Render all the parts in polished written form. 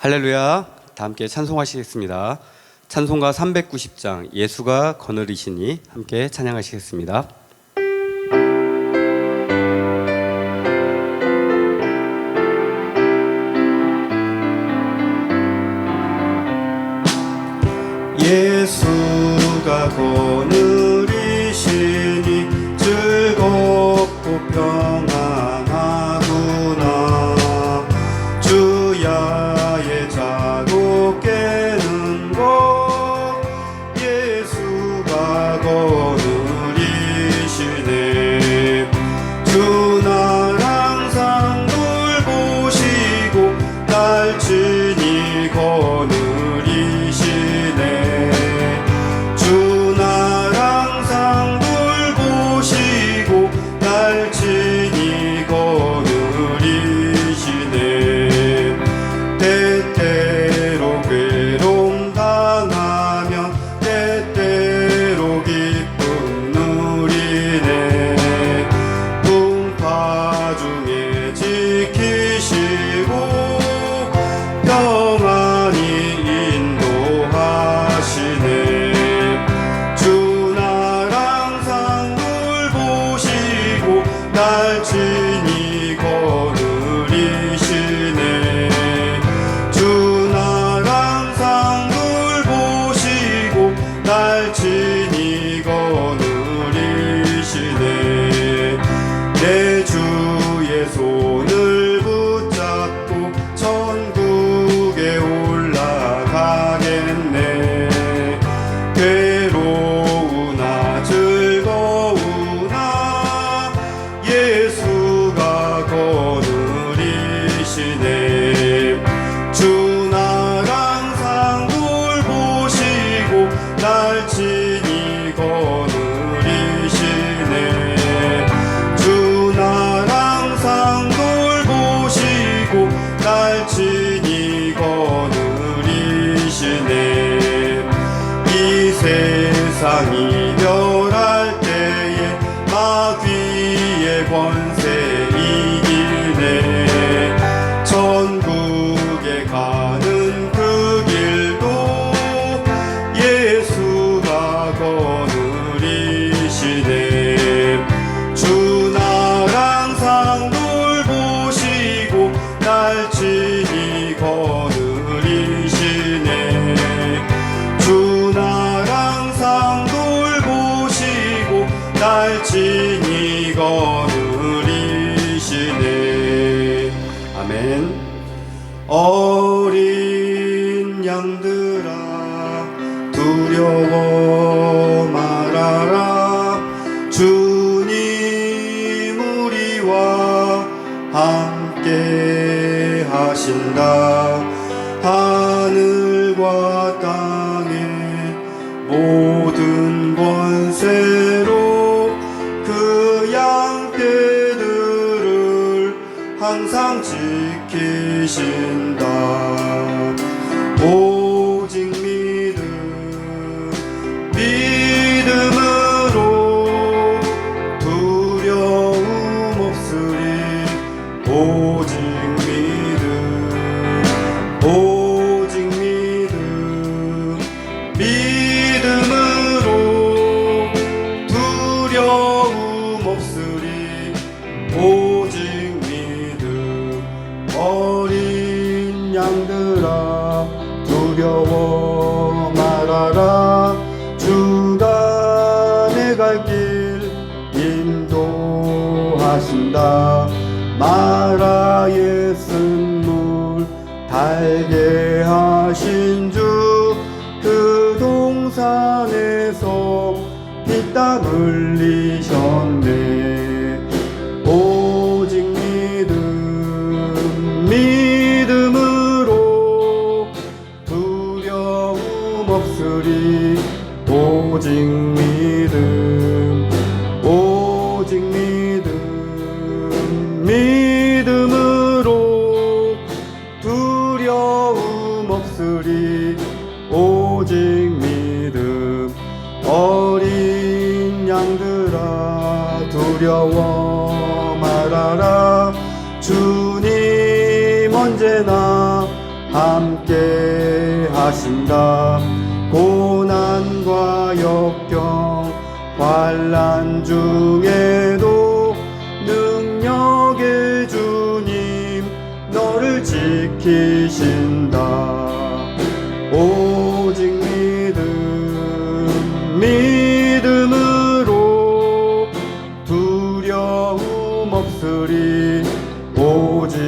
할렐루야. 다 함께 찬송하시겠습니다. 찬송가 390장 예수가 거느리시니 함께 찬양하시겠습니다. 예수가 거느리시니 즐겁고 평안하구나. 주야의 자고 깨는 것 예수가 거느리시네. 주 날 항상 돌보시고 날 친히 거느리시네. 주 날 항상 돌보시고 날 친히 거느리시네. 때때로 괴로움 당하면 때때로 기쁨 누리네. 풍파 중에 지키시고 평안히 인도하시네. 주 날 항상 돌보시고 날 친히 거느리시네. 주 날 항상 돌보시고 날 친히 거느리시네. 내 주의 손을 붙잡고 천국에 올라가겠네. 괴로우나 즐거우나 예수가 거느리시네. 주 날 항상 돌보시고 날 친히 거느리시네. 주 날 항상 돌보시고 날 친히 거느리시네. 이 세상 이별할 때에 마귀의 권세 이기네. 천국에 가는 그 길도 예수가 거느리시네. 주 날 항상 돌보시고 날 친히 거느리시네. 주 날 항상 돌보시고 날 친히 거느리시네. 아멘. 어린 양들아 두려워 말아라. 주님 우리와 함께 하신다. 하늘과 땅의 모든 권세로 그 양떼들을 항상 지키신다. 오직 믿음으로 두려움 없으리. 오직 믿음으로 두려움 없으리. 오직 믿음. 어린 양들아 두려워 말아라. 주가 내 갈 길 인도하신다. 마라의 쓴물 달게 하신 주 그 동산에서 피땀 흘리셨네. 오직 믿음으로 두려움 없으리. 오직 믿음으로 두려움 없으리. 오직 믿음. 어린 양들아 두려워 말아라. 주님 언제나 함께 하신다. 고난과 역경 환난 중에도 능력의 주님 너를 지키신다. 오직 믿음으로 두려움 없으리. 오직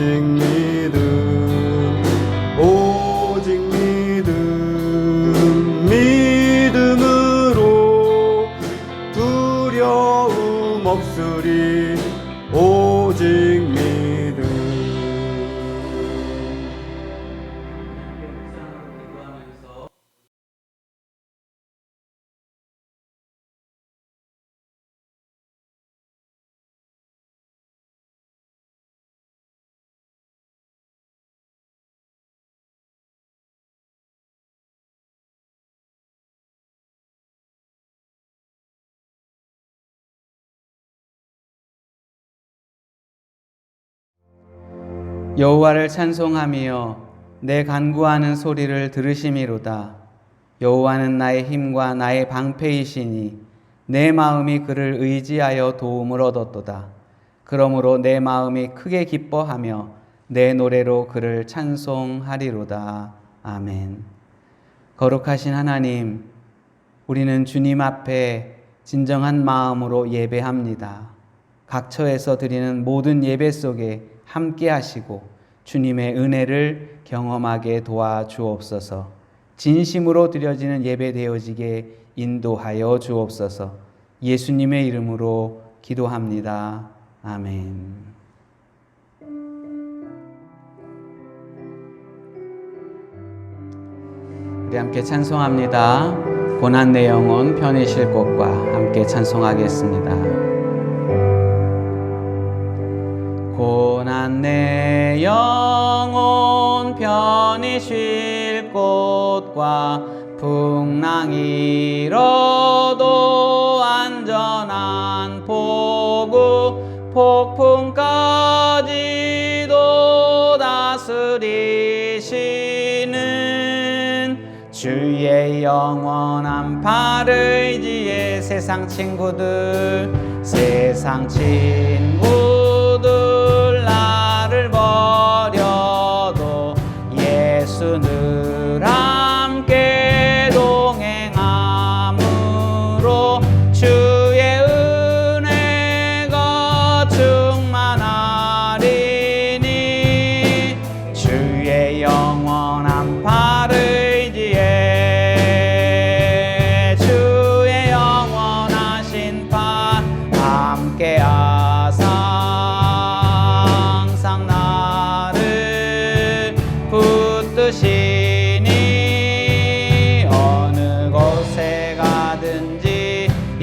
믿음으로 두려움 없으리. 오직 믿음. 여호와를 찬송하며 내 간구하는 소리를 들으심이로다. 여호와는 나의 힘과 나의 방패이시니 내 마음이 그를 의지하여 도움을 얻었도다. 그러므로 내 마음이 크게 기뻐하며 내 노래로 그를 찬송하리로다. 아멘. 거룩하신 하나님, 우리는 주님 앞에 진정한 마음으로 예배합니다. 각 처에서 드리는 모든 예배 속에 함께 하시고 주님의 은혜를 경험하게 도와주옵소서. 진심으로 드려지는 예배 되어지게 인도하여 주옵소서. 예수님의 이름으로 기도합니다. 아멘. 우리 함께 찬송합니다. 고난 내 영혼 편히 쉴 곳과 함께 찬송하겠습니다. 고난 내 영혼 편히 쉴 곳과 풍랑 일어도 안전한 포구 폭풍까지도 다스리시는 주의 영원한 팔을 의지해 세상 친구들 나를 버려도 예수 늘 함께 동행함으로 주의 은혜가 충만하리니 주의 영원한 팔을 의지해 주의 영원하신 팔 함께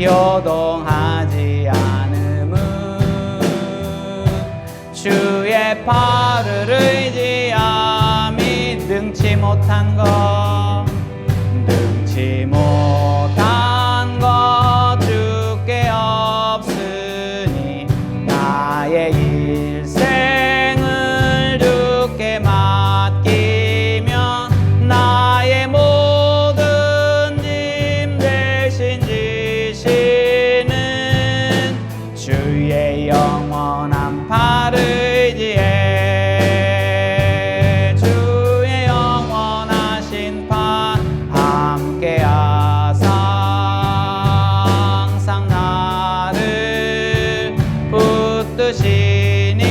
요동하지 않음은 주의 팔을 의지함이 능치 못한 것 주께 없으니 나의 일생을 주께 맡기면 나의 모든 짐 대신 주의 영원한 팔을 의지해 주의 영원하신 팔 함께 하사 항상 나를 붙드시니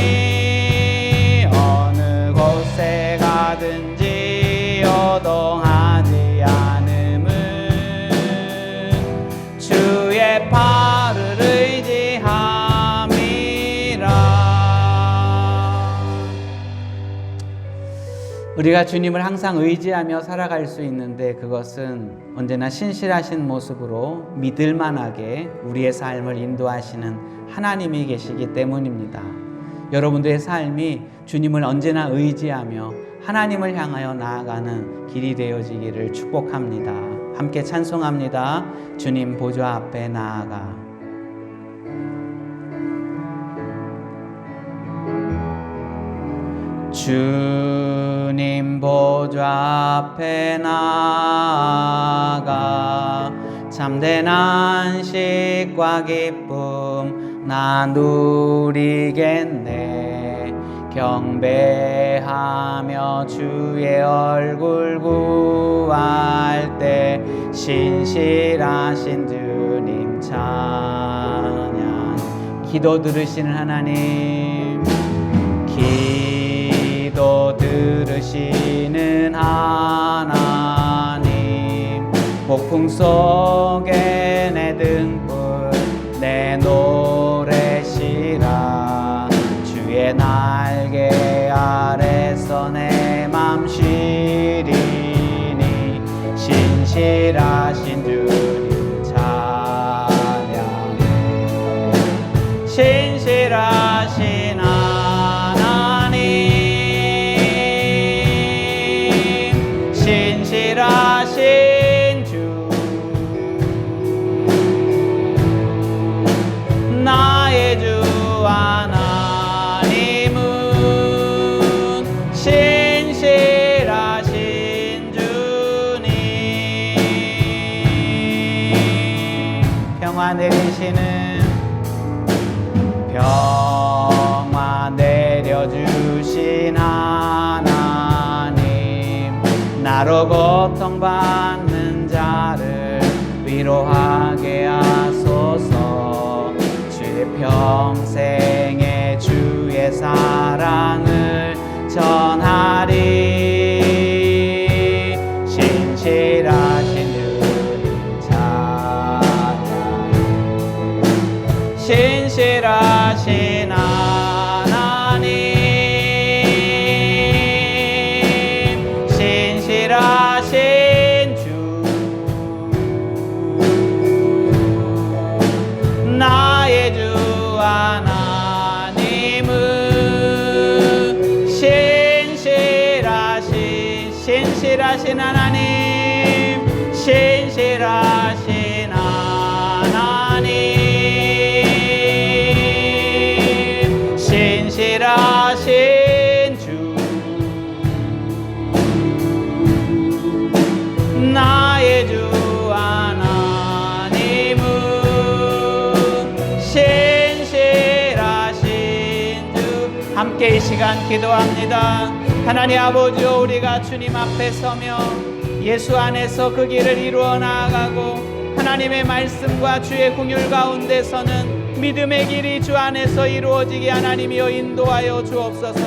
어느 곳에 가든지 요동하지 않음은 주의 팔을 우리가 주님을 항상 의지하며 살아갈 수 있는데 그것은 언제나 신실하신 모습으로 믿을만하게 우리의 삶을 인도하시는 하나님이 계시기 때문입니다. 여러분들의 삶이 주님을 언제나 의지하며 하나님을 향하여 나아가는 길이 되어지기를 축복합니다. 함께 찬송합니다. 주님 보좌 앞에 나아가. 주님 주님 보좌 앞에 나아가 참된 안식과 기쁨 나 누리겠네. 경배하며 주의 얼굴 구할 때 신실하신 주님 찬양. 기도 들으시는 하나님, 기도 들으시는 하나님, 폭풍 속에 내 등불 내 노래시라. 주의 날개 아래서 내 맘 쉬리니 신실하신 주님 찬양해. 신실하신 하나님, 신실하신 주, 나의 주 하나님은 신실하신 주님. 평화 내리시는, 평화 내려주신 하나님, 나로 고통받는 자를 위로하게 하소서. 주의 평생에 주의 사랑을 전하리. 신실하신 주님 찬양. 신실하신 하나님, 신실하신 주, 나의 주 하나님은 신실하신 하나님, 신실하신 하나님, 신실하신 주, 나의 주 하나님은 신실하신 주. 함께 이 시간 기도합니다. 하나님 아버지여, 우리가 주님 앞에 서며 예수 안에서 그 길을 이루어 나아가고 하나님의 말씀과 주의 긍휼 가운데서는 믿음의 길이 주 안에서 이루어지게 하나님이여 인도하여 주옵소서.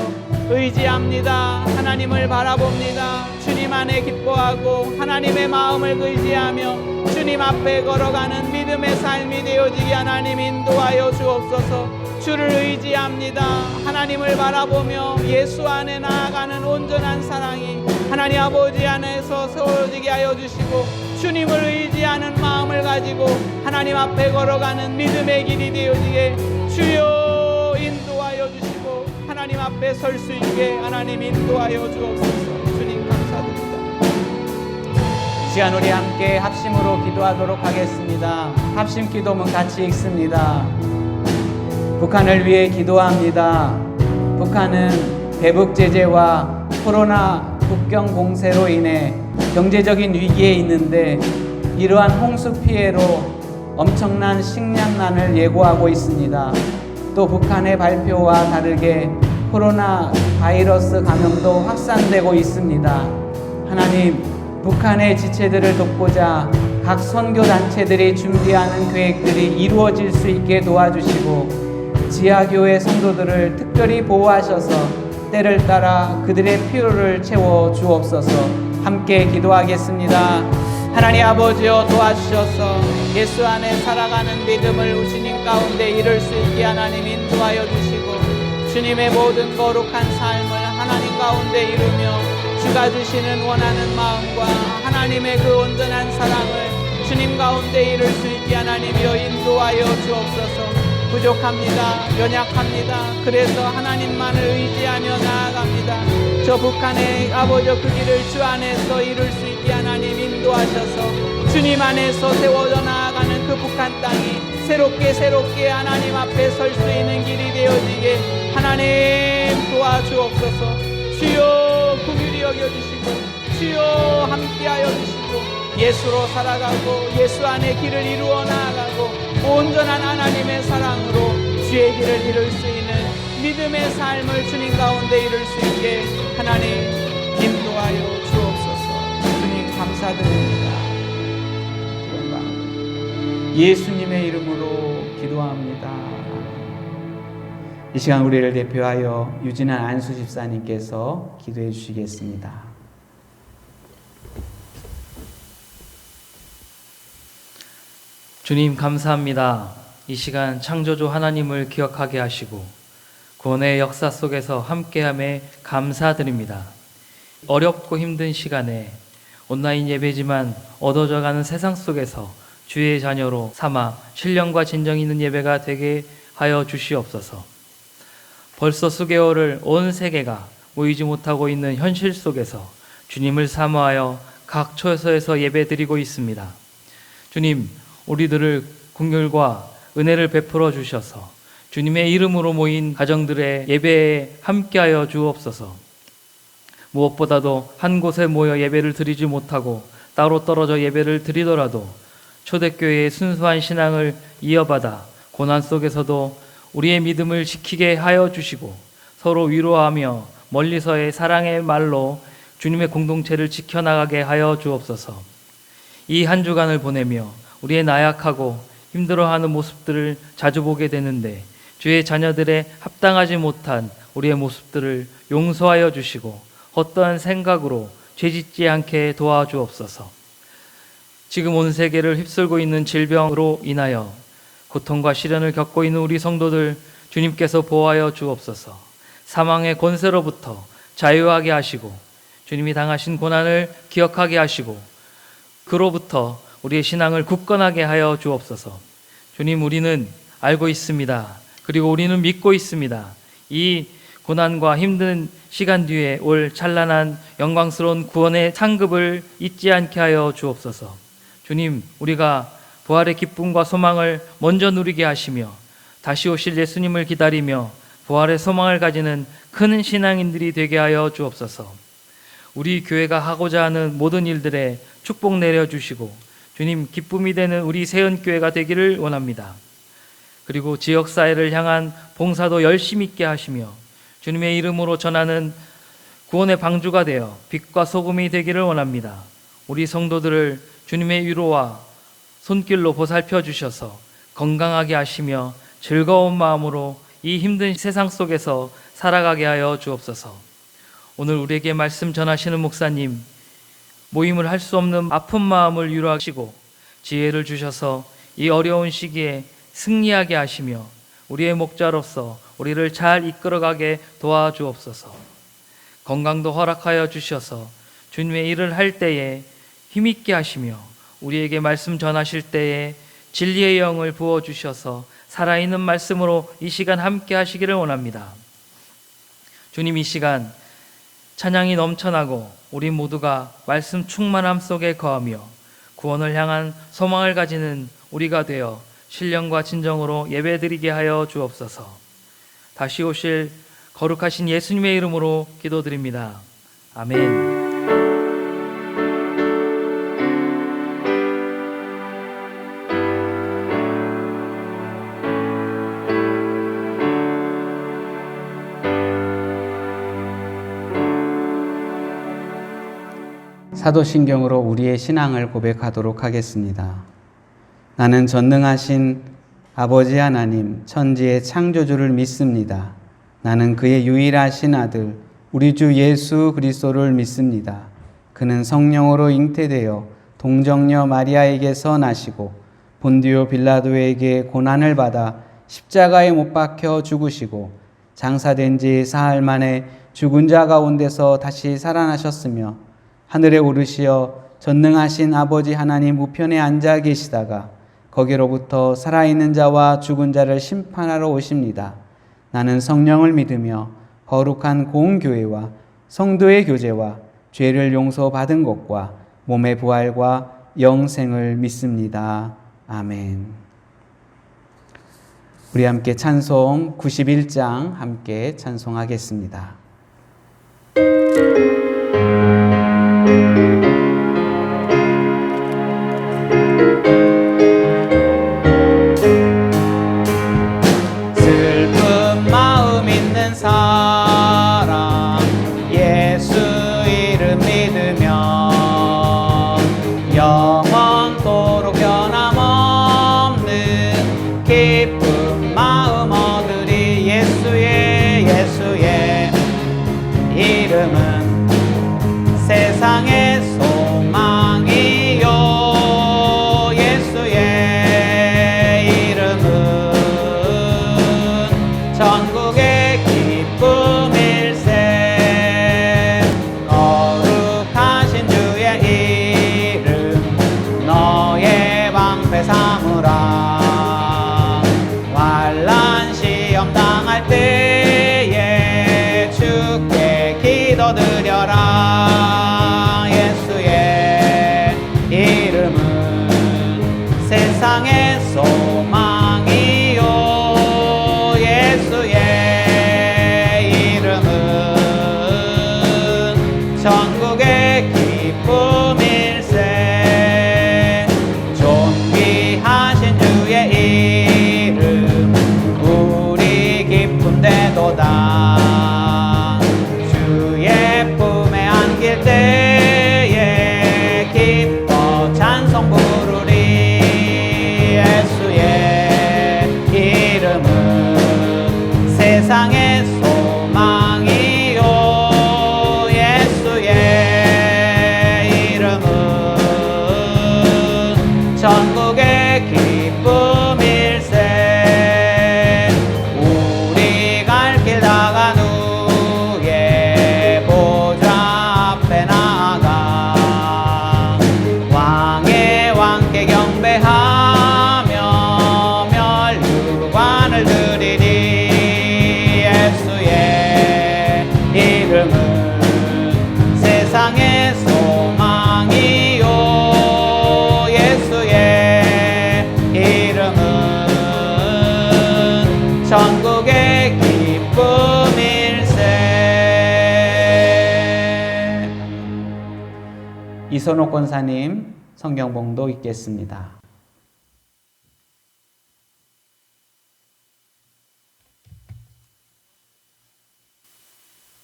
의지합니다. 하나님을 바라봅니다. 주님 안에 기뻐하고 하나님의 마음을 의지하며 주님 앞에 걸어가는 믿음의 삶이 되어지게 하나님 인도하여 주옵소서. 주를 의지합니다. 하나님을 바라보며 예수 안에 나아가는 온전한 사랑이 하나님 아버지 안에서 세워지게 하여 주시고, 주님을 의지하는 마음을 가지고 하나님 앞에 걸어가는 믿음의 길이 되어지게 주여 인도하여 주시고, 하나님 앞에 설 수 있게 하나님 인도하여 주옵소서. 주님 감사드립니다. 이 시간 우리 함께 합심으로 기도하도록 하겠습니다. 합심 기도문 같이 읽습니다. 북한을 위해 기도합니다. 북한은 대북 제재와 코로나 국경 봉쇄로 인해 경제적인 위기에 있는데 이러한 홍수 피해로 엄청난 식량난을 예고하고 있습니다. 또 북한의 발표와 다르게 코로나 바이러스 감염도 확산되고 있습니다. 하나님, 북한의 지체들을 돕고자 각 선교단체들이 준비하는 계획들이 이루어질 수 있게 도와주시고, 지하교회 성도들을 특별히 보호하셔서 때를 따라 그들의 필요를 채워 주옵소서. 함께 기도하겠습니다. 하나님 아버지여, 도와주셔서 예수 안에 살아가는 믿음을 주님 가운데 이룰 수 있게 하나님 인도하여 주시고, 주님의 모든 거룩한 삶을 하나님 가운데 이루며 주가 주시는 원하는 마음과 하나님의 그 온전한 사랑을 주님 가운데 이룰 수 있게 하나님이여 인도하여 주옵소서. 부족합니다. 연약합니다. 그래서 하나님만을 의지하며 나아갑니다. 저 북한의 아버지 그 길을 주 안에서 이룰 수 있게 하나님 인도하셔서 주님 안에서 세워져 나아가는 그 북한 땅이 새롭게 하나님 앞에 설 수 있는 길이 되어지게 하나님 도와주옵소서. 주여 긍휼히 여겨주시고 주여 함께하여 주시고 예수로 살아가고 예수 안에 길을 이루어 나아가고 온전한 하나님의 사랑으로 주의 길을 이룰 수 있는 믿음의 삶을 주님 가운데 이룰 수 있게 하나님 인도하여 주옵소서. 주님 감사드립니다. 예수님의 이름으로 기도합니다. 이 시간 우리를 대표하여 유진한 안수 집사님께서 기도해 주시겠습니다. 주님 감사합니다. 이 시간 창조주 하나님을 기억하게 하시고 구원의 역사 속에서 함께함에 감사드립니다. 어렵고 힘든 시간에 온라인 예배지만 얻어져가는 세상 속에서 주의 자녀로 삼아 신령과 진정 있는 예배가 되게 하여 주시옵소서. 벌써 수개월을 온 세계가 모이지 못하고 있는 현실 속에서 주님을 사모하여 각 처소에서 예배드리고 있습니다. 주님, 우리들을 긍휼과 은혜를 베풀어 주셔서 주님의 이름으로 모인 가정들의 예배에 함께하여 주옵소서. 무엇보다도 한 곳에 모여 예배를 드리지 못하고 따로 떨어져 예배를 드리더라도 초대교회의 순수한 신앙을 이어받아 고난 속에서도 우리의 믿음을 지키게 하여 주시고 서로 위로하며 멀리서의 사랑의 말로 주님의 공동체를 지켜나가게 하여 주옵소서. 이 한 주간을 보내며 우리의 나약하고 힘들어하는 모습들을 자주 보게 되는데 주의 자녀들의 합당하지 못한 우리의 모습들을 용서하여 주시고 어떠한 생각으로 죄짓지 않게 도와주옵소서. 지금 온 세계를 휩쓸고 있는 질병으로 인하여 고통과 시련을 겪고 있는 우리 성도들 주님께서 보호하여 주옵소서. 사망의 권세로부터 자유하게 하시고 주님이 당하신 고난을 기억하게 하시고 그로부터 우리의 신앙을 굳건하게 하여 주옵소서. 주님, 우리는 알고 있습니다. 그리고 우리는 믿고 있습니다. 이 고난과 힘든 시간 뒤에 올 찬란한 영광스러운 구원의 상급을 잊지 않게 하여 주옵소서. 주님, 우리가 부활의 기쁨과 소망을 먼저 누리게 하시며 다시 오실 예수님을 기다리며 부활의 소망을 가지는 큰 신앙인들이 되게 하여 주옵소서. 우리 교회가 하고자 하는 모든 일들에 축복 내려주시고 주님, 기쁨이 되는 우리 세연교회가 되기를 원합니다. 그리고 지역사회를 향한 봉사도 열심히 있게 하시며 주님의 이름으로 전하는 구원의 방주가 되어 빛과 소금이 되기를 원합니다. 우리 성도들을 주님의 위로와 손길로 보살펴 주셔서 건강하게 하시며 즐거운 마음으로 이 힘든 세상 속에서 살아가게 하여 주옵소서. 오늘 우리에게 말씀 전하시는 목사님, 모임을 할 수 없는 아픈 마음을 위로하시고 지혜를 주셔서 이 어려운 시기에 승리하게 하시며 우리의 목자로서 우리를 잘 이끌어가게 도와주옵소서. 건강도 허락하여 주셔서 주님의 일을 할 때에 힘있게 하시며 우리에게 말씀 전하실 때에 진리의 영을 부어주셔서 살아있는 말씀으로 이 시간 함께 하시기를 원합니다. 주님, 이 시간 찬양이 넘쳐나고 우리 모두가 말씀 충만함 속에 거하며 구원을 향한 소망을 가지는 우리가 되어 신령과 진정으로 예배드리게 하여 주옵소서. 다시 오실 거룩하신 예수님의 이름으로 기도드립니다. 아멘. 사도신경으로 우리의 신앙을 고백하도록 하겠습니다. 나는 전능하신 아버지 하나님, 천지의 창조주를 믿습니다. 나는 그의 유일하신 아들, 우리 주 예수 그리스도를 믿습니다. 그는 성령으로 잉태되어 동정녀 마리아에게서 나시고 본디오 빌라도에게 고난을 받아 십자가에 못 박혀 죽으시고 장사된 지 사흘 만에 죽은 자 가운데서 다시 살아나셨으며 하늘에 오르시어 전능하신 아버지 하나님 우편에 앉아 계시다가 거기로부터 살아있는 자와 죽은 자를 심판하러 오십니다. 나는 성령을 믿으며 거룩한 공교회와 성도의 교제와 죄를 용서받은 것과 몸의 부활과 영생을 믿습니다. 아멘. 우리 함께 찬송 91장 함께 찬송하겠습니다. 때에 기뻐 찬송 부르리. 예수의 이름은 세상의 소망이요. 예수의 이름은 전국의 기쁨일세. 우리 갈 길 나간 후에 보좌 앞에 나가 왕의 왕께 경배하며 멸류관을 드리리. 예수의 이름은 세상의 소망이요. 예수의 이름은 전국의 기쁨일세. 이선옥 권사님 성경봉도 읽겠습니다.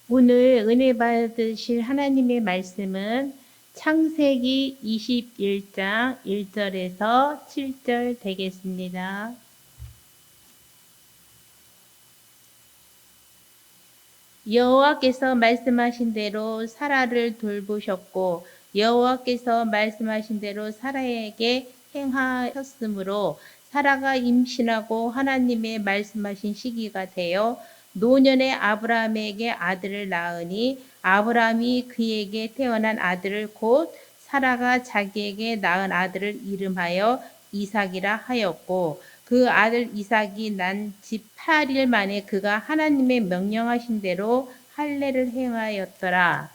오늘 은혜 받으실 하나님의 말씀은 창세기 21장 1절에서 7절 되겠습니다. 여호와께서 말씀하신 대로 사라를 돌보셨고 여호와께서 말씀하신 대로 사라에게 행하셨으므로 사라가 임신하고 하나님의 말씀하신 시기가 되어 노년의 아브라함에게 아들을 낳으니 아브라함이 그에게 태어난 아들을 곧 사라가 자기에게 낳은 아들을 이름하여 이삭이라 하였고 그 아들 이삭이 난 지 8일 만에 그가 하나님의 명령하신 대로 할례를 행하였더라.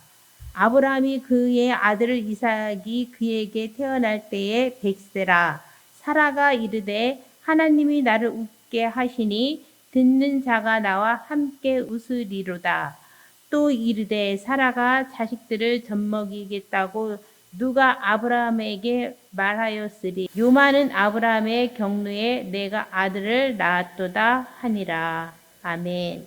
아브라함이 그의 아들 이삭이 그에게 태어날 때에 100세라. 사라가 이르되 하나님이 나를 웃게 하시니 듣는 자가 나와 함께 웃으리로다. 또 이르되 사라가 자식들을 젖먹이겠다고 누가 아브라함에게 말하였으리. 요만은 아브라함의 경루에 내가 아들을 낳았도다 하니라. 아멘.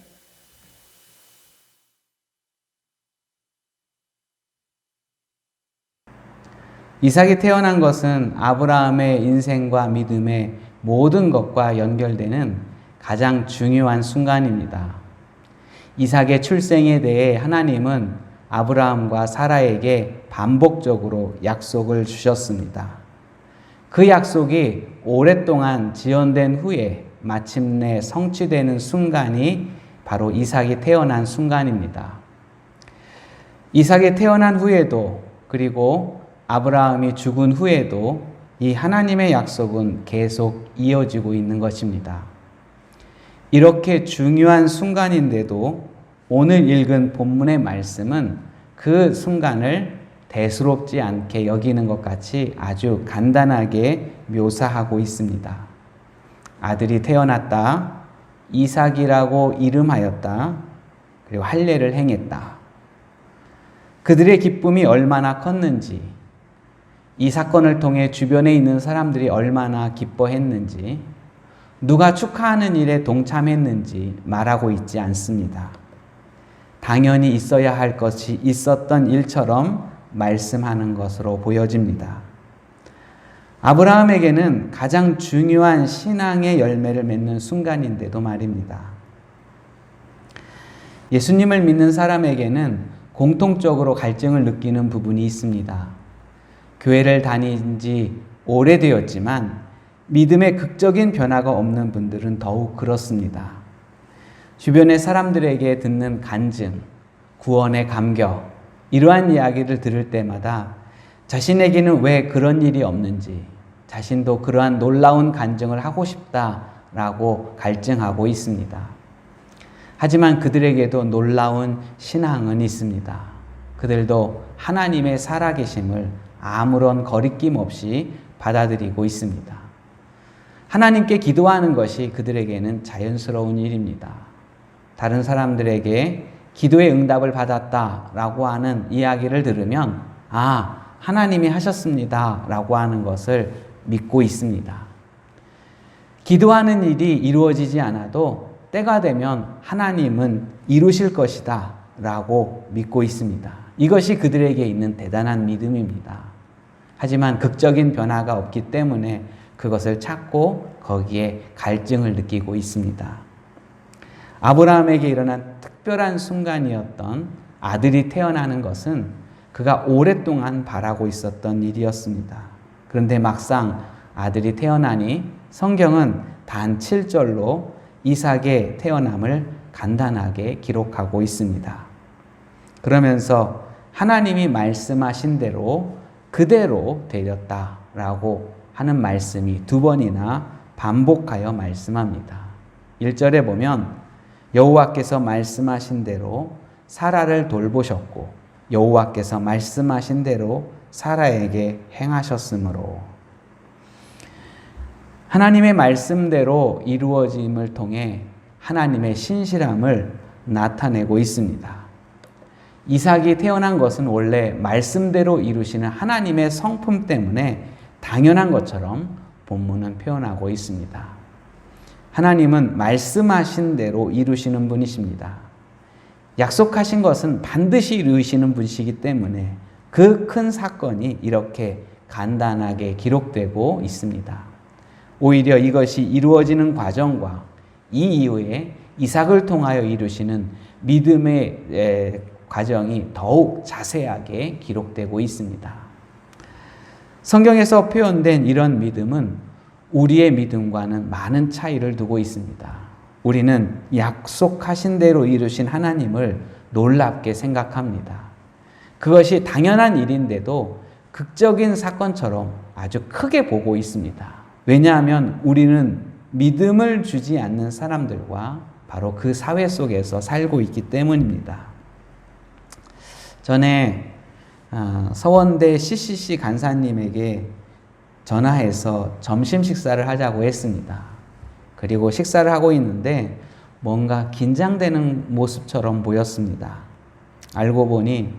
이삭이 태어난 것은 아브라함의 인생과 믿음의 모든 것과 연결되는 가장 중요한 순간입니다. 이삭의 출생에 대해 하나님은 아브라함과 사라에게 반복적으로 약속을 주셨습니다. 그 약속이 오랫동안 지연된 후에 마침내 성취되는 순간이 바로 이삭이 태어난 순간입니다. 이삭이 태어난 후에도 그리고 아브라함이 죽은 후에도 이 하나님의 약속은 계속 이어지고 있는 것입니다. 이렇게 중요한 순간인데도 오늘 읽은 본문의 말씀은 그 순간을 대수롭지 않게 여기는 것 같이 아주 간단하게 묘사하고 있습니다. 아들이 태어났다, 이삭이라고 이름하였다, 그리고 할례를 행했다. 그들의 기쁨이 얼마나 컸는지, 이 사건을 통해 주변에 있는 사람들이 얼마나 기뻐했는지, 누가 축하하는 일에 동참했는지 말하고 있지 않습니다. 당연히 있어야 할 것이 있었던 일처럼 말씀하는 것으로 보여집니다. 아브라함에게는 가장 중요한 신앙의 열매를 맺는 순간인데도 말입니다. 예수님을 믿는 사람에게는 공통적으로 갈증을 느끼는 부분이 있습니다. 교회를 다닌 지 오래되었지만 믿음의 극적인 변화가 없는 분들은 더욱 그렇습니다. 주변의 사람들에게 듣는 간증, 구원의 감격, 이러한 이야기를 들을 때마다 자신에게는 왜 그런 일이 없는지, 자신도 그러한 놀라운 간증을 하고 싶다라고 갈증하고 있습니다. 하지만 그들에게도 놀라운 신앙은 있습니다. 그들도 하나님의 살아계심을 아무런 거리낌 없이 받아들이고 있습니다. 하나님께 기도하는 것이 그들에게는 자연스러운 일입니다. 다른 사람들에게 기도의 응답을 받았다라고 하는 이야기를 들으면 하나님이 하셨습니다 라고 하는 것을 믿고 있습니다. 기도하는 일이 이루어지지 않아도 때가 되면 하나님은 이루실 것이다 라고 믿고 있습니다. 이것이 그들에게 있는 대단한 믿음입니다. 하지만 극적인 변화가 없기 때문에 그것을 찾고 거기에 갈증을 느끼고 있습니다. 아브라함에게 일어난 특별한 순간이었던 아들이 태어나는 것은 그가 오랫동안 바라고 있었던 일이었습니다. 그런데 막상 아들이 태어나니 성경은 단 7절로 이삭의 태어남을 간단하게 기록하고 있습니다. 그러면서 하나님이 말씀하신 대로 그대로 되렸다라고 하는 말씀이 2번이나 반복하여 말씀합니다. 1절에 보면 여호와께서 말씀하신 대로 사라를 돌보셨고 여호와께서 말씀하신 대로 사라에게 행하셨으므로, 하나님의 말씀대로 이루어짐을 통해 하나님의 신실함을 나타내고 있습니다. 이삭이 태어난 것은 원래 말씀대로 이루시는 하나님의 성품 때문에 당연한 것처럼 본문은 표현하고 있습니다. 하나님은 말씀하신 대로 이루시는 분이십니다. 약속하신 것은 반드시 이루시는 분이시기 때문에 그 큰 사건이 이렇게 간단하게 기록되고 있습니다. 오히려 이것이 이루어지는 과정과 이 이후에 이삭을 통하여 이루시는 믿음의 과정이 더욱 자세하게 기록되고 있습니다. 성경에서 표현된 이런 믿음은 우리의 믿음과는 많은 차이를 두고 있습니다. 우리는 약속하신 대로 이루신 하나님을 놀랍게 생각합니다. 그것이 당연한 일인데도 극적인 사건처럼 아주 크게 보고 있습니다. 왜냐하면 우리는 믿음을 주지 않는 사람들과 바로 그 사회 속에서 살고 있기 때문입니다. 전에 서원대 CCC 간사님에게 전화해서 점심 식사를 하자고 했습니다. 그리고 식사를 하고 있는데 뭔가 긴장되는 모습처럼 보였습니다. 알고 보니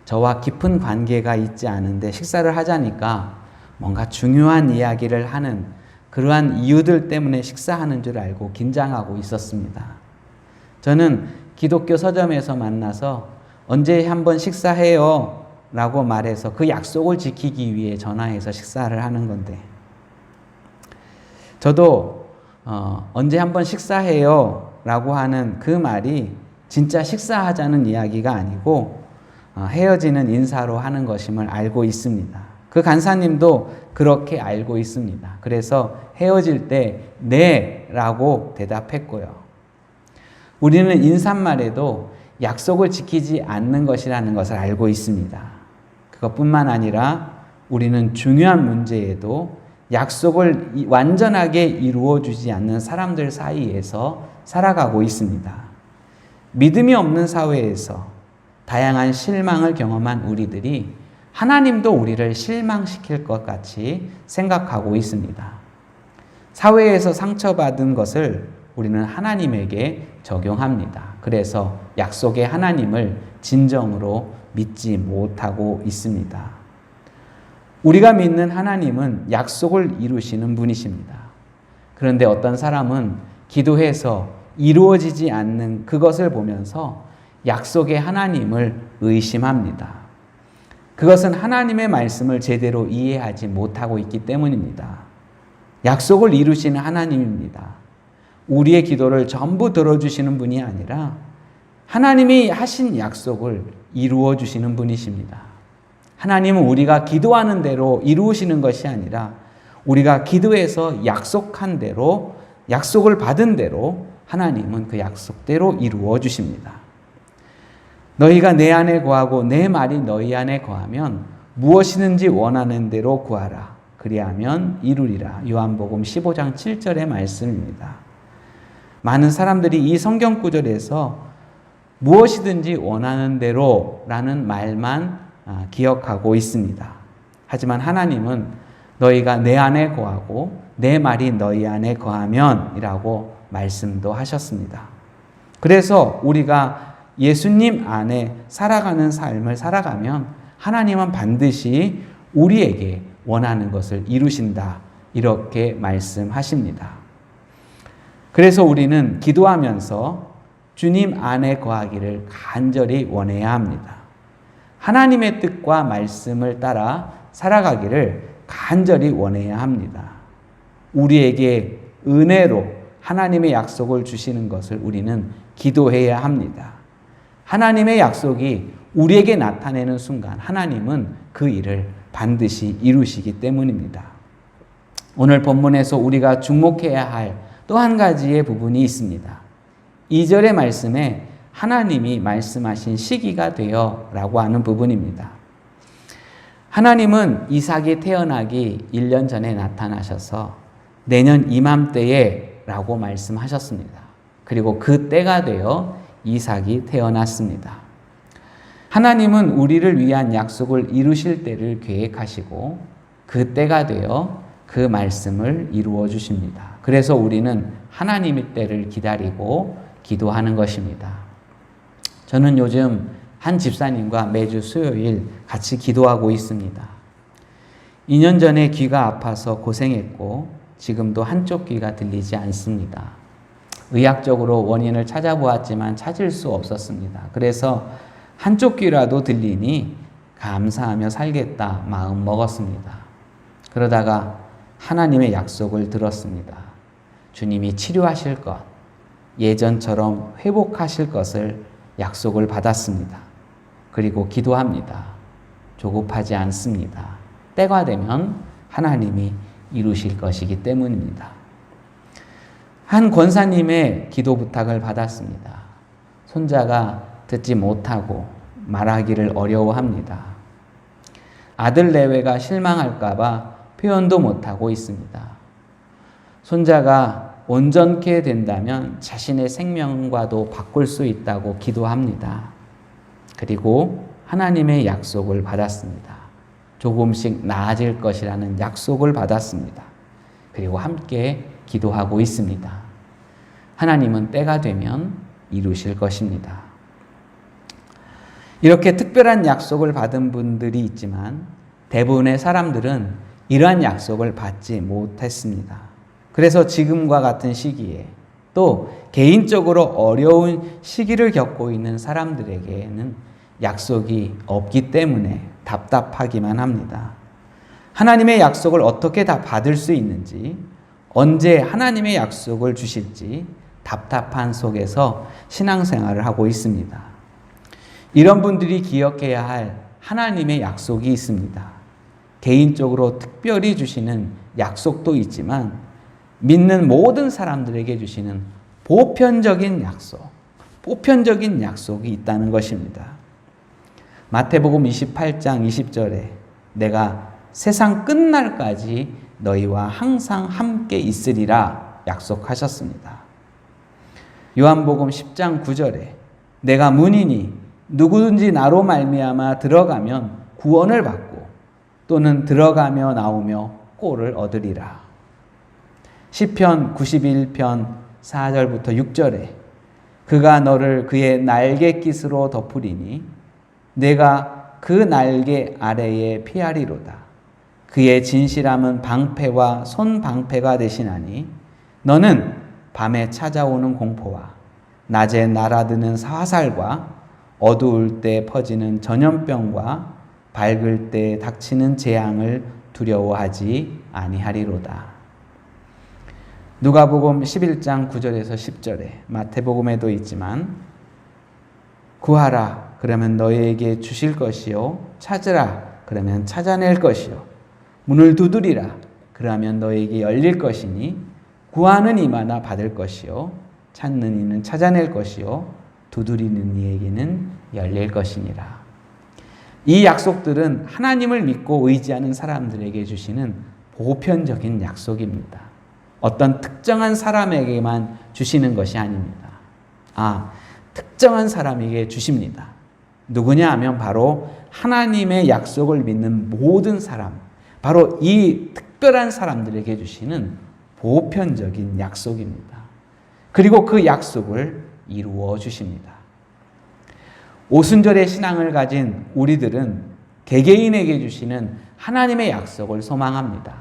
저와 깊은 관계가 있지 않은데 식사를 하자니까 뭔가 중요한 이야기를 하는 그러한 이유들 때문에 식사하는 줄 알고 긴장하고 있었습니다. 저는 기독교 서점에서 만나서 언제 한번 식사해요 라고 말해서 그 약속을 지키기 위해 전화해서 식사를 하는 건데, 저도 언제 한번 식사해요 라고 하는 그 말이 진짜 식사하자는 이야기가 아니고 헤어지는 인사로 하는 것임을 알고 있습니다. 그 간사님도 그렇게 알고 있습니다. 그래서 헤어질 때 네 라고 대답했고요. 우리는 인사말에도 약속을 지키지 않는 것이라는 것을 알고 있습니다. 그것뿐만 아니라 우리는 중요한 문제에도 약속을 완전하게 이루어 주지 않는 사람들 사이에서 살아가고 있습니다. 믿음이 없는 사회에서 다양한 실망을 경험한 우리들이 하나님도 우리를 실망시킬 것 같이 생각하고 있습니다. 사회에서 상처받은 것을 우리는 하나님에게 적용합니다. 그래서 약속의 하나님을 진정으로 믿지 못하고 있습니다. 우리가 믿는 하나님은 약속을 이루시는 분이십니다. 그런데 어떤 사람은 기도해서 이루어지지 않는 그것을 보면서 약속의 하나님을 의심합니다. 그것은 하나님의 말씀을 제대로 이해하지 못하고 있기 때문입니다. 약속을 이루시는 하나님입니다. 우리의 기도를 전부 들어주시는 분이 아니라 하나님이 하신 약속을 이루어 주시는 분이십니다. 하나님은 우리가 기도하는 대로 이루시는 것이 아니라 우리가 기도해서 약속한 대로, 약속을 받은 대로 하나님은 그 약속대로 이루어 주십니다. 너희가 내 안에 거하고 내 말이 너희 안에 거하면 무엇이든지 원하는 대로 구하라. 그리하면 이루리라. 요한복음 15장 7절의 말씀입니다. 많은 사람들이 이 성경 구절에서 무엇이든지 원하는 대로라는 말만 기억하고 있습니다. 하지만 하나님은 너희가 내 안에 거하고 내 말이 너희 안에 거하면 이라고 말씀도 하셨습니다. 그래서 우리가 예수님 안에 살아가는 삶을 살아가면 하나님은 반드시 우리에게 원하는 것을 이루신다. 이렇게 말씀하십니다. 그래서 우리는 기도하면서 주님 안에 거하기를 간절히 원해야 합니다. 하나님의 뜻과 말씀을 따라 살아가기를 간절히 원해야 합니다. 우리에게 은혜로 하나님의 약속을 주시는 것을 우리는 기도해야 합니다. 하나님의 약속이 우리에게 나타내는 순간 하나님은 그 일을 반드시 이루시기 때문입니다. 오늘 본문에서 우리가 주목해야 할 또 한 가지의 부분이 있습니다. 2절의 말씀에 하나님이 말씀하신 시기가 되어 라고 하는 부분입니다. 하나님은 이삭이 태어나기 1년 전에 나타나셔서 내년 이맘때에 라고 말씀하셨습니다. 그리고 그 때가 되어 이삭이 태어났습니다. 하나님은 우리를 위한 약속을 이루실 때를 계획하시고 그 때가 되어 그 말씀을 이루어 주십니다. 그래서 우리는 하나님의 때를 기다리고 기도하는 것입니다. 저는 요즘 한 집사님과 매주 수요일 같이 기도하고 있습니다. 2년 전에 귀가 아파서 고생했고 지금도 한쪽 귀가 들리지 않습니다. 의학적으로 원인을 찾아보았지만 찾을 수 없었습니다. 그래서 한쪽 귀라도 들리니 감사하며 살겠다 마음 먹었습니다. 그러다가 하나님의 약속을 들었습니다. 주님이 치료하실 것, 예전처럼 회복하실 것을 약속을 받았습니다. 그리고 기도합니다. 조급하지 않습니다. 때가 되면 하나님이 이루실 것이기 때문입니다. 한 권사님의 기도 부탁을 받았습니다. 손자가 듣지 못하고 말하기를 어려워합니다. 아들 내외가 실망할까봐 표현도 못하고 있습니다. 손자가 온전케 된다면 자신의 생명과도 바꿀 수 있다고 기도합니다. 그리고 하나님의 약속을 받았습니다. 조금씩 나아질 것이라는 약속을 받았습니다. 그리고 함께 기도하고 있습니다. 하나님은 때가 되면 이루실 것입니다. 이렇게 특별한 약속을 받은 분들이 있지만 대부분의 사람들은 이러한 약속을 받지 못했습니다. 그래서 지금과 같은 시기에 또 개인적으로 어려운 시기를 겪고 있는 사람들에게는 약속이 없기 때문에 답답하기만 합니다. 하나님의 약속을 어떻게 다 받을 수 있는지, 언제 하나님의 약속을 주실지 답답한 속에서 신앙생활을 하고 있습니다. 이런 분들이 기억해야 할 하나님의 약속이 있습니다. 개인적으로 특별히 주시는 약속도 있지만 믿는 모든 사람들에게 주시는 보편적인 약속이 있다는 것입니다. 마태복음 28장 20절에 내가 세상 끝날까지 너희와 항상 함께 있으리라 약속하셨습니다. 요한복음 10장 9절에 내가 문이니 누구든지 나로 말미암아 들어가면 구원을 받고 또는 들어가며 나오며 꼴을 얻으리라. 시편 91편 4절부터 6절에 그가 너를 그의 날갯깃으로 덮으리니 내가 그 날개 아래에 피하리로다. 그의 진실함은 방패와 손방패가 되시나니 너는 밤에 찾아오는 공포와 낮에 날아드는 화살과 어두울 때 퍼지는 전염병과 밝을 때 닥치는 재앙을 두려워하지 아니하리로다. 누가복음 11장 9절에서 10절에 마태복음에도 있지만 구하라 그러면 너희에게 주실 것이요 찾으라 그러면 찾아낼 것이요 문을 두드리라 그러면 너희에게 열릴 것이니 구하는 이마다 받을 것이요 찾는 이는 찾아낼 것이요 두드리는 이에게는 열릴 것이니라. 이 약속들은 하나님을 믿고 의지하는 사람들에게 주시는 보편적인 약속입니다. 어떤 특정한 사람에게만 주시는 것이 아닙니다. 특정한 사람에게 주십니다. 누구냐 하면 바로 하나님의 약속을 믿는 모든 사람, 바로 이 특별한 사람들에게 주시는 보편적인 약속입니다. 그리고 그 약속을 이루어 주십니다. 오순절의 신앙을 가진 우리들은 개개인에게 주시는 하나님의 약속을 소망합니다.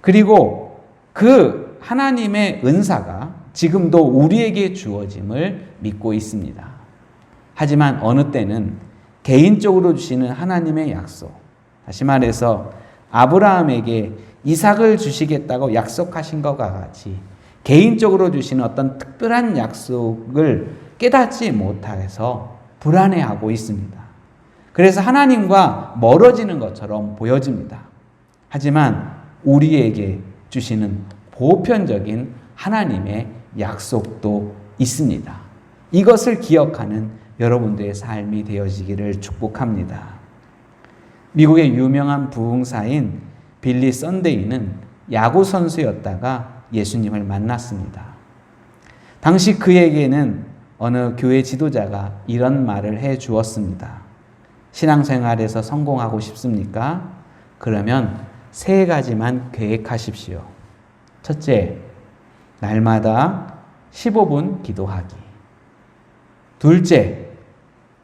그리고 그 하나님의 은사가 지금도 우리에게 주어짐을 믿고 있습니다. 하지만 어느 때는 개인적으로 주시는 하나님의 약속. 다시 말해서 아브라함에게 이삭을 주시겠다고 약속하신 것과 같이 개인적으로 주시는 어떤 특별한 약속을 깨닫지 못해서 불안해하고 있습니다. 그래서 하나님과 멀어지는 것처럼 보여집니다. 하지만 우리에게 주시는 보편적인 하나님의 약속도 있습니다. 이것을 기억하는 여러분들의 삶이 되어지기를 축복합니다. 미국의 유명한 부흥사인 빌리 썬데이는 야구 선수였다가 예수님을 만났습니다. 당시 그에게는 어느 교회 지도자가 이런 말을 해 주었습니다. 신앙생활에서 성공하고 싶습니까? 그러면 3가지만 계획하십시오. 첫째, 날마다 15분 기도하기. 둘째,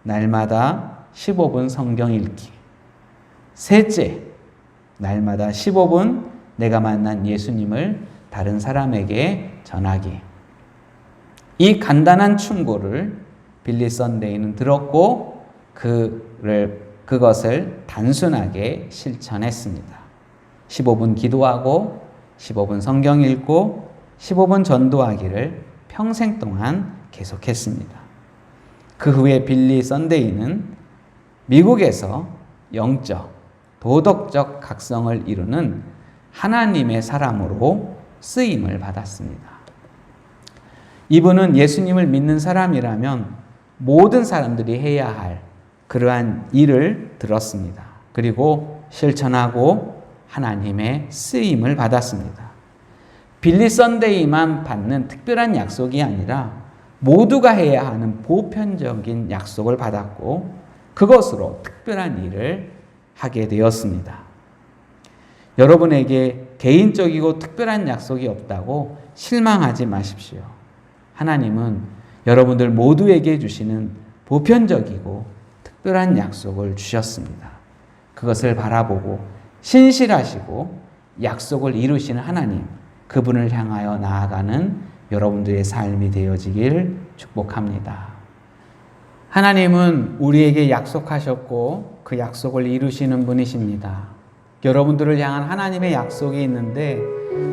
날마다 15분 성경 읽기. 셋째, 날마다 15분 내가 만난 예수님을 다른 사람에게 전하기. 이 간단한 충고를 빌리 썬데이는 들었고 그것을 단순하게 실천했습니다. 15분 기도하고 15분 성경 읽고 15분 전도하기를 평생 동안 계속했습니다. 그 후에 빌리 썬데이는 미국에서 영적, 도덕적 각성을 이루는 하나님의 사람으로 쓰임을 받았습니다. 이분은 예수님을 믿는 사람이라면 모든 사람들이 해야 할 그러한 일을 들었습니다. 그리고 실천하고 하나님의 쓰임을 받았습니다. 빌리 썬데이만 받는 특별한 약속이 아니라 모두가 해야 하는 보편적인 약속을 받았고 그것으로 특별한 일을 하게 되었습니다. 여러분에게 개인적이고 특별한 약속이 없다고 실망하지 마십시오. 하나님은 여러분들 모두에게 주시는 보편적이고 특별한 약속을 주셨습니다. 그것을 바라보고 신실하시고 약속을 이루시는 하나님, 그분을 향하여 나아가는 여러분들의 삶이 되어지길 축복합니다. 하나님은 우리에게 약속하셨고 그 약속을 이루시는 분이십니다. 여러분들을 향한 하나님의 약속이 있는데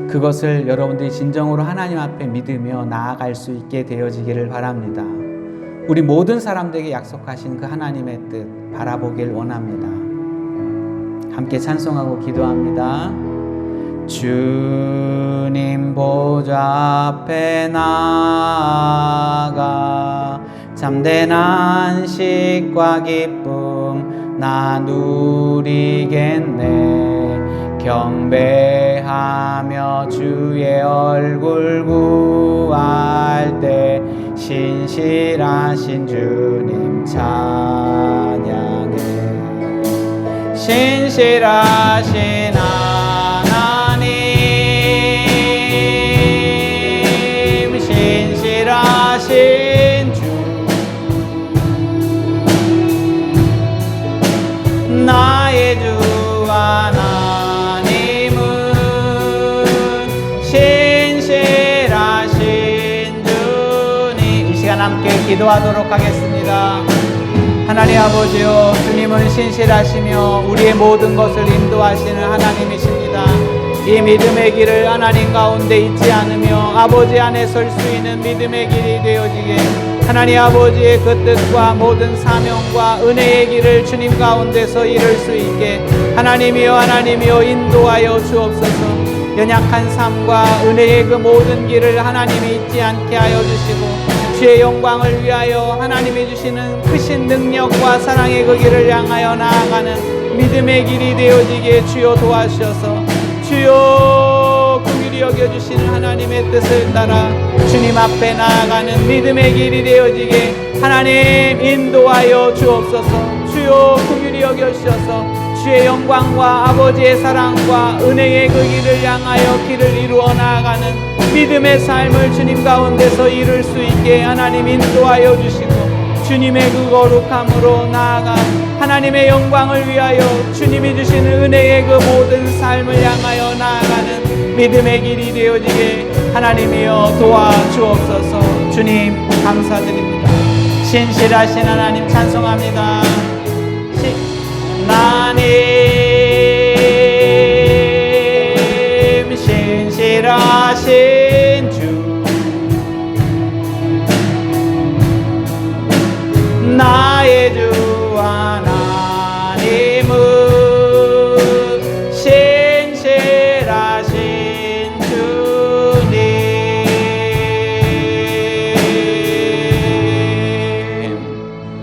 그것을 여러분들이 진정으로 하나님 앞에 믿으며 나아갈 수 있게 되어지기를 바랍니다. 우리 모든 사람들에게 약속하신 그 하나님의 뜻 바라보길 원합니다. 함께 찬송하고 기도합니다. 주님 보좌 앞에 나아가 참된 안식과 기쁨 나 누리겠네. 경배하며 주의 얼굴 구할 때 신실하신 주님 찬양해. 신실하신 하나님, 신실하신 주, 나의 주 하나님은 신실하신 주님. 이 시간 함께 기도하도록 하겠습니다. 하나님 아버지요, 주님은 신실하시며 우리의 모든 것을 인도하시는 하나님이십니다. 이 믿음의 길을 하나님 가운데 잊지 않으며 아버지 안에 설 수 있는 믿음의 길이 되어지게 하나님 아버지의 그 뜻과 모든 사명과 은혜의 길을 주님 가운데서 이룰 수 있게 하나님이여 인도하여 주옵소서. 연약한 삶과 은혜의 그 모든 길을 하나님이 잊지 않게 하여 주시고 주의 영광을 위하여 하나님이 주시는 크신 능력과 사랑의 그 길을 향하여 나아가는 믿음의 길이 되어지게 주여 도와주셔서 주여 긍휼히 여겨주시는 하나님의 뜻을 따라 주님 앞에 나아가는 믿음의 길이 되어지게 하나님 인도하여 주옵소서. 주여 긍휼히 여겨주셔서 주의 영광과 아버지의 사랑과 은혜의 그 길을 향하여 길을 이루어 나아가는 믿음의 삶을 주님 가운데서 이룰 수 있게 하나님 인도하여 주시고 주님의 그 거룩함으로 나아가 하나님의 영광을 위하여 주님이 주시는 은혜의 그 모든 삶을 향하여 나아가는 믿음의 길이 되어지게 하나님이여 도와주옵소서. 주님 감사드립니다. 신실하신 하나님 찬송합니다. 하나님 신실하신 주 나의 주 하나님은 신실하신 주님.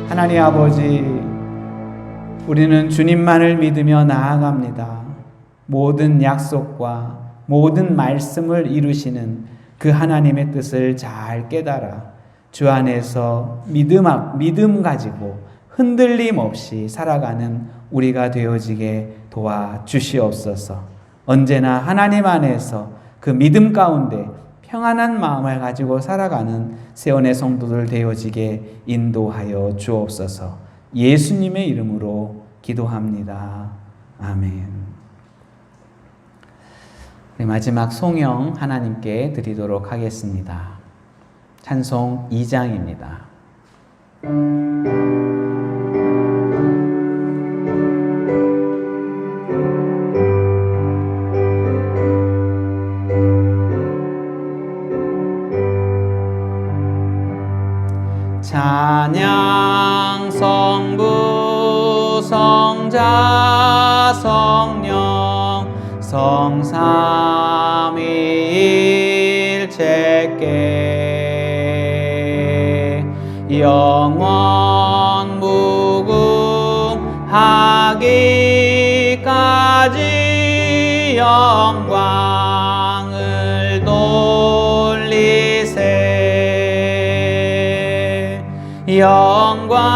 하나님 아버지, 우리는 주님만을 믿으며 나아갑니다. 모든 약속과 모든 말씀을 이루시는 그 하나님의 뜻을 잘 깨달아 주 안에서 믿음 가지고 흔들림 없이 살아가는 우리가 되어지게 도와주시옵소서. 언제나 하나님 안에서 그 믿음 가운데 평안한 마음을 가지고 살아가는 세원의 성도들 되어지게 인도하여 주옵소서. 예수님의 이름으로 기도합니다. 아멘. 네, 마지막 송영 하나님께 드리도록 하겠습니다. 찬송 2장입니다. 찬양 성부 성자 성령 성삼위일체께 영원 무궁하기까지 영광을 돌리세. 영광을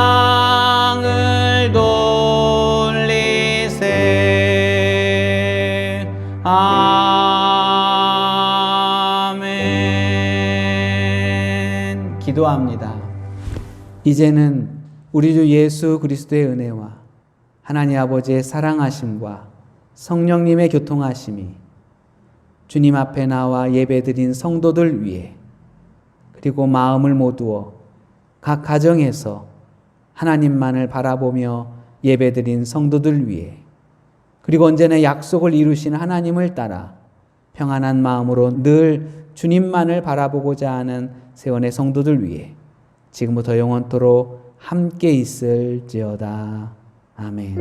돌리세. 아멘. 기도합니다. 이제는 우리 주 예수 그리스도의 은혜와 하나님 아버지의 사랑하심과 성령님의 교통하심이 주님 앞에 나와 예배드린 성도들 위해, 그리고 마음을 모두어 각 가정에서 하나님만을 바라보며 예배드린 성도들 위해, 그리고 언제나 약속을 이루신 하나님을 따라 평안한 마음으로 늘 주님만을 바라보고자 하는 세원의 성도들 위해 지금부터 영원토록 함께 있을지어다. 아멘.